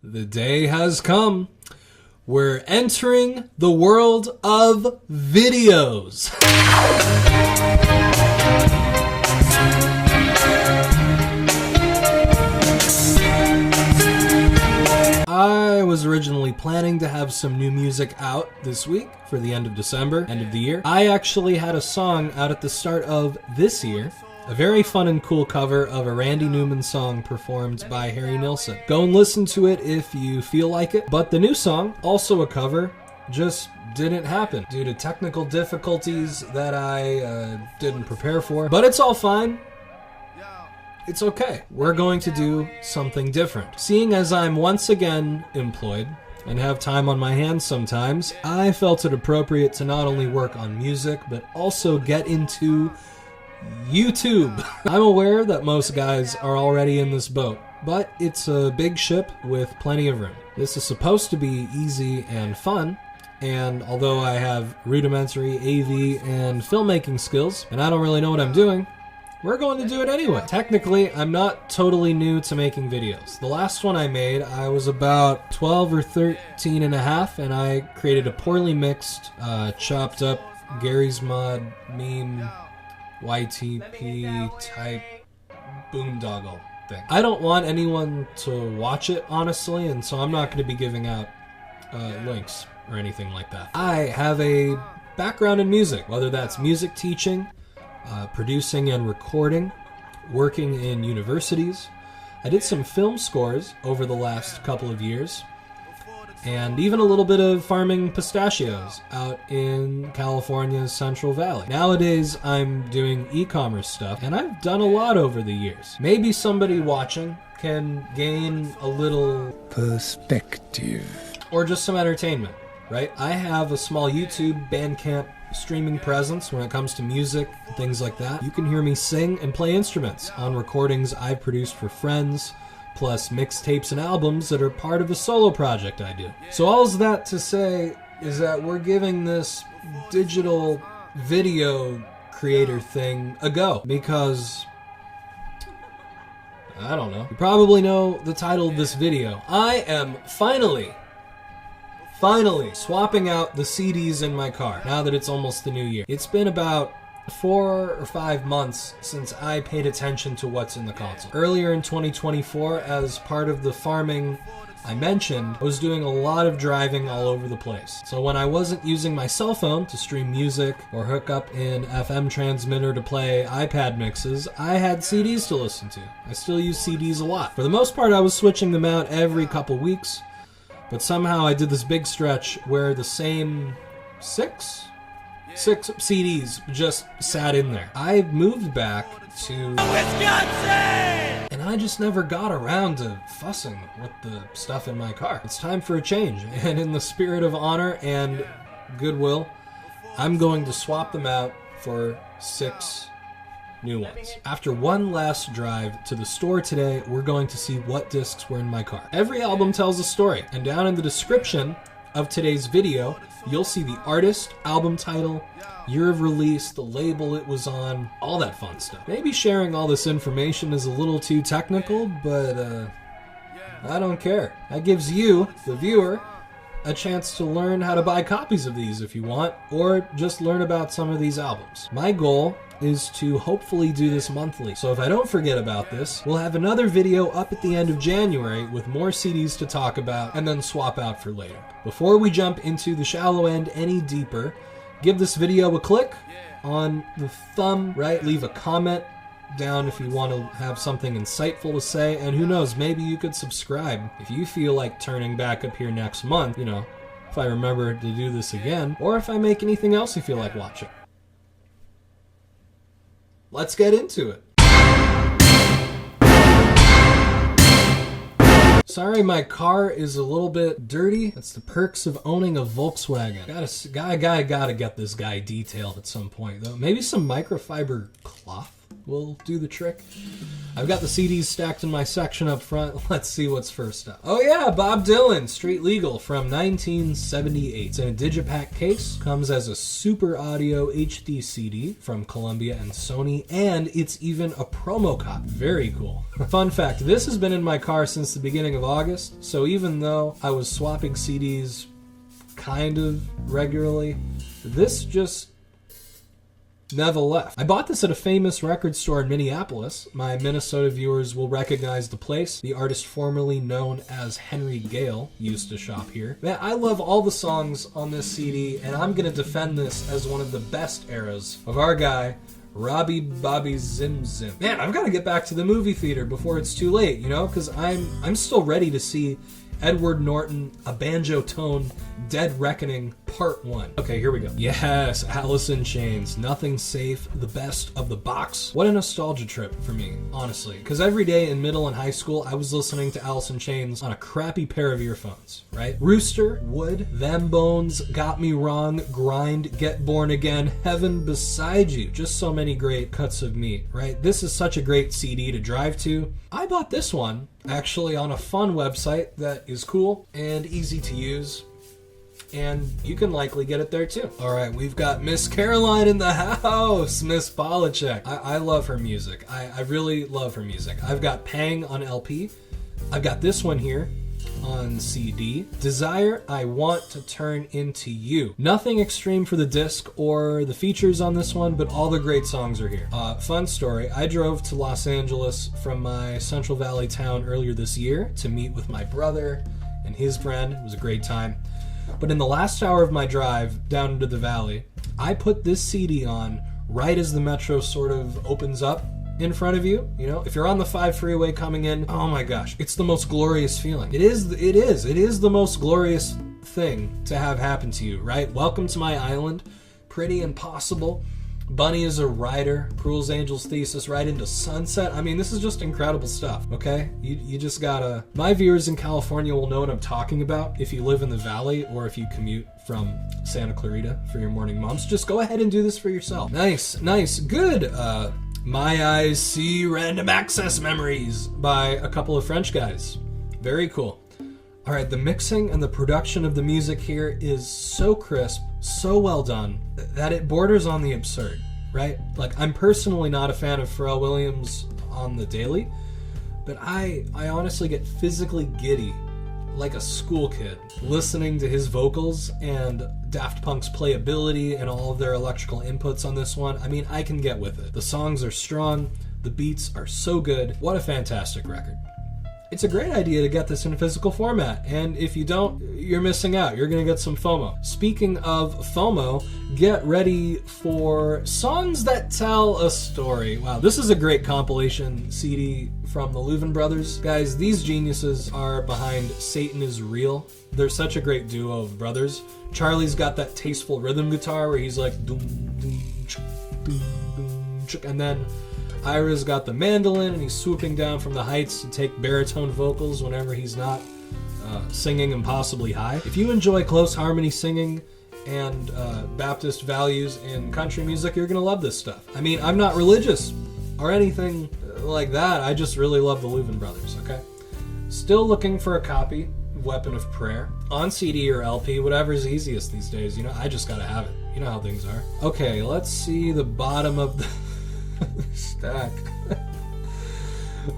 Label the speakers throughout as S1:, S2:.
S1: The day has come. We're entering the world of videos. I was originally planning to have some new music out this week for the end of December, end of the year. I actually had a song out at the start of this year, a very fun and cool cover of a Randy Newman song performed by Harry Nilsson. Go and listen to it if you feel like it. But the new song, also a cover, just didn't happen due to technical difficulties that I didn't prepare for. But it's all fine. It's okay. We're going to do something different. Seeing as I'm once again employed and have time on my hands sometimes, I felt it appropriate to not only work on music, but also get into YouTube. I'm aware that most guys are already in this boat, but it's a big ship with plenty of room. This is supposed to be easy and fun, and although I have rudimentary AV and filmmaking skills, and I don't really know what I'm doing, we're going to do it anyway. Technically, I'm not totally new to making videos. The last one I made, I was about 12 or 13 and a half, and I created a poorly mixed, chopped up Gary's Mod meme YTP type boondoggle thing. I don't want anyone to watch it, honestly, and so I'm not going to be giving out links or anything like that. I have a background in music, whether that's music teaching, producing and recording, working in universities. I did some film scores over the last couple of years, and even a little bit of farming pistachios out in California's Central Valley. Nowadays, I'm doing e-commerce stuff, and I've done a lot over the years. Maybe somebody watching can gain a little perspective, or just some entertainment, right? I have a small YouTube, Bandcamp, streaming presence when it comes to music and things like that. You can hear me sing and play instruments on recordings I've produced for friends, plus mixtapes and albums that are part of a solo project I do. So all of that to say is that we're giving this digital video creator thing a go, because I don't know. You probably know the title of this video. I am finally swapping out the CDs in my car now that it's almost the new year. It's been about 4 or 5 months since I paid attention to what's in the console. Earlier in 2024, as part of the farming I mentioned, I was doing a lot of driving all over the place. So when I wasn't using my cell phone to stream music or hook up an FM transmitter to play iPad mixes, I had CDs to listen to. I still use CDs a lot. For the most part, I was switching them out every couple weeks, but somehow I did this big stretch where the same six CDs just sat in there. I moved back to Wisconsin, and I just never got around to fussing with the stuff in my car. It's time for a change, and in the spirit of honor and goodwill, I'm going to swap them out for 6 new ones. After one last drive to the store today, we're going to see what discs were in my car. Every album tells a story, and down in the description of today's video, you'll see the artist, album title, year of release, the label it was on, all that fun stuff. Maybe sharing all this information is a little too technical, but I don't care. That gives you, the viewer, a chance to learn how to buy copies of these if you want, or just learn about some of these albums. My goal is to hopefully do this monthly. So if I don't forget about this, we'll have another video up at the end of January with more CDs to talk about and then swap out for later. Before we jump into the shallow end any deeper, give this video a click on the thumb, right? Leave a comment down if you want to have something insightful to say, and who knows, maybe you could subscribe if you feel like turning back up here next month, you know, if I remember to do this again, or if I make anything else you feel like watching. Let's get into it. Sorry, my car is a little bit dirty. That's the perks of owning a Volkswagen. Gotta get this guy detailed at some point, though. Maybe some microfiber cloth will do the trick. I've got the CDs stacked in my section up front. Let's see what's first up. Oh yeah, Bob Dylan, Street Legal from 1978. It's in a digipack case. Comes as a Super Audio HD CD from Columbia and Sony, and it's even a promo copy. Very cool. Fun fact, this has been in my car since the beginning of August, so even though I was swapping CDs kind of regularly, this just never left. I bought this at a famous record store in Minneapolis. My Minnesota viewers will recognize the place. The artist formerly known as Henry Gale used to shop here. Man, I love all the songs on this CD, and I'm gonna defend this as one of the best eras of our guy, Robbie Bobby Zim Zim. Man, I've got to get back to the movie theater before it's too late, you know, because I'm still ready to see Edward Norton, A Banjo Tone, Dead Reckoning, Part 1. Okay, here we go. Yes, Alice in Chains, Nothing Safe, the best of the box. What a nostalgia trip for me, honestly. Because every day in middle and high school, I was listening to Alice in Chains on a crappy pair of earphones, right? Rooster, Wood, Them Bones, Got Me Wrong, Grind, Get Born Again, Heaven Beside You. Just so many great cuts of meat, right? This is such a great CD to drive to. I bought this one actually on a fun website that is cool and easy to use, and you can likely get it there too. All right, we've got Miss Caroline in the house, Miss Polachek. I love her music. I really love her music. I've got Pang on LP. I've got this one here on CD. Desire, I Want to Turn Into You. Nothing extreme for the disc or the features on this one, but all the great songs are here. Fun story, I drove to Los Angeles from my Central Valley town earlier this year to meet with my brother and his friend. It was a great time. But in the last hour of my drive down into the valley, I put this CD on right as the metro sort of opens up in front of you. You know, if you're on the 5 freeway coming in, oh my gosh, it's the most glorious feeling. It is the most glorious thing to have happen to you, right? Welcome to my island, Pretty Impossible, Bunny is a Rider, Cruel's Angel's Thesis, right into Sunset. I mean, this is just incredible stuff, okay? You just gotta... My viewers in California will know what I'm talking about if you live in the valley or if you commute from Santa Clarita for your morning mumps. Just go ahead and do this for yourself. Nice, good. My Eyes See Random Access Memories by a couple of French guys. Very cool. All right, the mixing and the production of the music here is so crisp, so well done, that it borders on the absurd, right? Like, I'm personally not a fan of Pharrell Williams on the daily, but I honestly get physically giddy like a school kid listening to his vocals and Daft Punk's playability and all of their electrical inputs on this one. I mean, I can get with it. The songs are strong, the beats are so good. What a fantastic record. It's a great idea to get this in physical format, and if you don't, you're missing out. You're going to get some FOMO. Speaking of FOMO, get ready for Songs That Tell a Story. Wow, this is a great compilation CD from the Louvin brothers. Guys, these geniuses are behind Satan Is Real. They're such a great duo of brothers. Charlie's got that tasteful rhythm guitar where he's like doom, doom, chuk, doom, doom, chuk, and then Ira's got the mandolin, and he's swooping down from the heights to take baritone vocals whenever he's not singing impossibly high. If you enjoy close harmony singing and Baptist values in country music, you're going to love this stuff. I mean, I'm not religious or anything like that. I just really love the Louvin brothers, okay? Still looking for a copy of Weapon of Prayer on CD or LP, whatever's easiest these days. You know, I just got to have it. You know how things are. Okay, let's see the bottom of the... stack.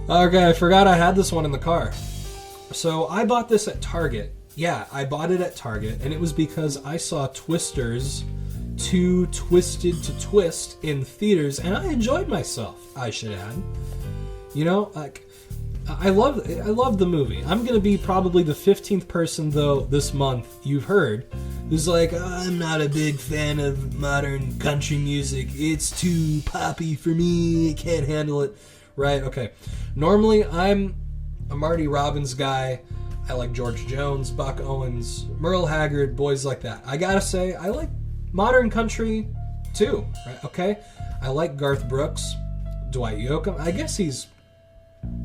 S1: Okay, I forgot I had this one in the car. So I bought this at Target. Yeah, I bought it at Target, and it was because I saw Twisters Too Twisted to Twist in theaters, and I enjoyed myself, I should add. You know, like, I love the movie. I'm gonna be probably the 15th person, though, this month you've heard who's like, I'm not a big fan of modern country music. It's too poppy for me. I can't handle it. Right? Okay. Normally, I'm a Marty Robbins guy. I like George Jones, Buck Owens, Merle Haggard, boys like that. I gotta say, I like modern country too. Right? Okay. I like Garth Brooks, Dwight Yoakam. I guess he's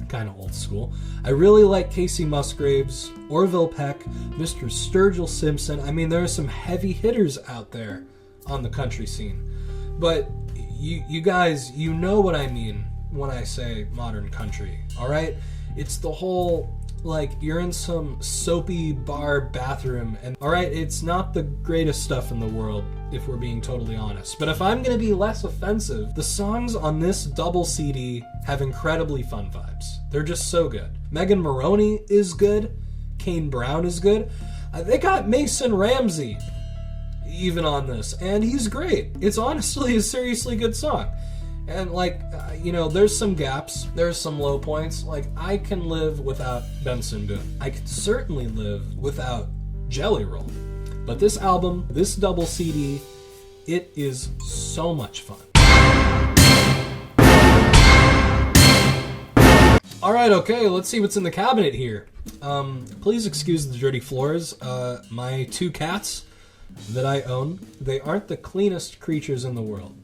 S1: kind of old school. I really like Casey Musgraves, Orville Peck, Mr. Sturgill Simpson. I mean, there are some heavy hitters out there on the country scene. But You guys, you know what I mean when I say modern country, all right? It's the whole, like, you're in some soapy bar bathroom, and all right, it's not the greatest stuff in the world, if we're being totally honest. But if I'm gonna be less offensive, the songs on this double CD have incredibly fun vibes. They're just so good. Megan Maroney is good. Kane Brown is good. They got Mason Ramsey even on this, and he's great. It's honestly a seriously good song. And like, there's some gaps, there's some low points. Like, I can live without Benson Boone. I can certainly live without Jelly Roll. But this album, this double CD, it is so much fun. Alright, okay, let's see what's in the cabinet here. Please excuse the dirty floors. My 2 cats that I own, they aren't the cleanest creatures in the world.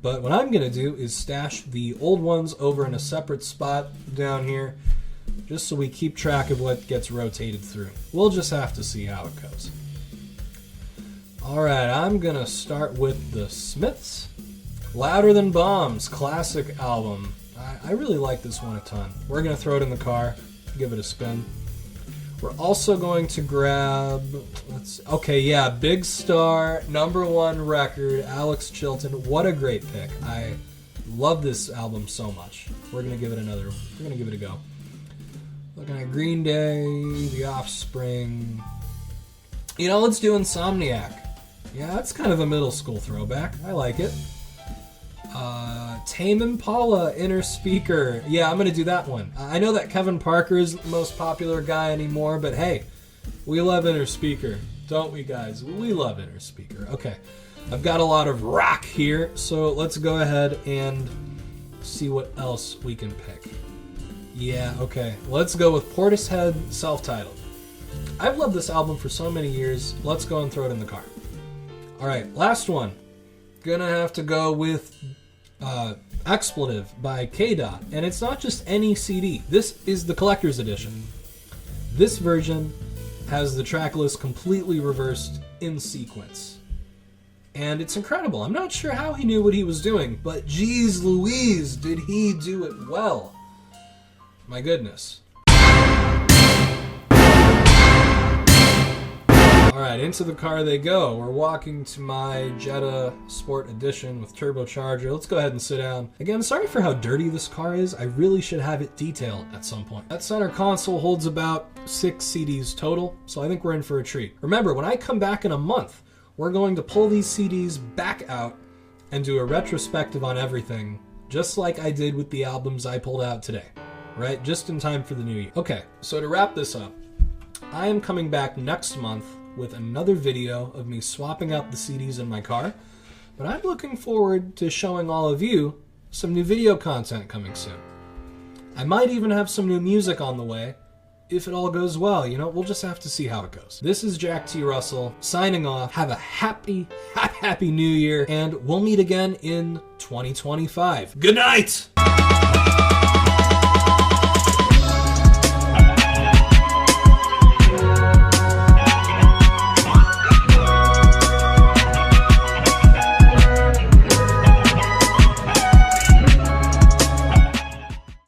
S1: But what I'm going to do is stash the old ones over in a separate spot down here, just so we keep track of what gets rotated through. We'll just have to see how it goes. Alright, I'm going to start with the Smiths. Louder Than Bombs, classic album. I really like this one a ton. We're going to throw it in the car, give it a spin. We're also going to grab, Big Star, #1 record, Alex Chilton. What a great pick. I love this album so much. We're going to give it a go. Looking at Green Day, The Offspring. Let's do Insomniac. Yeah, that's kind of a middle school throwback. I like it. Tame Impala, Inner Speaker. Yeah, I'm going to do that one. I know that Kevin Parker is the most popular guy anymore, but hey, we love Inner Speaker, don't we, guys? We love Inner Speaker. Okay, I've got a lot of rock here, so let's go ahead and see what else we can pick. Yeah, okay, let's go with Portishead, Self-Titled. I've loved this album for so many years. Let's go and throw it in the car. Alright, last one. Gonna have to go with Expletive by K-Dot. And it's not just any CD. This is the collector's edition. This version has the track list completely reversed in sequence. And it's incredible. I'm not sure how he knew what he was doing, but geez Louise, did he do it well. My goodness. Alright, into the car they go. We're walking to my Jetta Sport Edition with turbocharger. Let's go ahead and sit down. Again, sorry for how dirty this car is. I really should have it detailed at some point. That center console holds about 6 CDs total, so I think we're in for a treat. Remember, when I come back in a month, we're going to pull these CDs back out and do a retrospective on everything, just like I did with the albums I pulled out today, right? Just in time for the new year. Okay, so to wrap this up, I am coming back next month with another video of me swapping out the CDs in my car, but I'm looking forward to showing all of you some new video content coming soon. I might even have some new music on the way, if it all goes well. We'll just have to see how it goes. This is Jack T. Russell, signing off. Have a happy new year, and we'll meet again in 2025. Good night!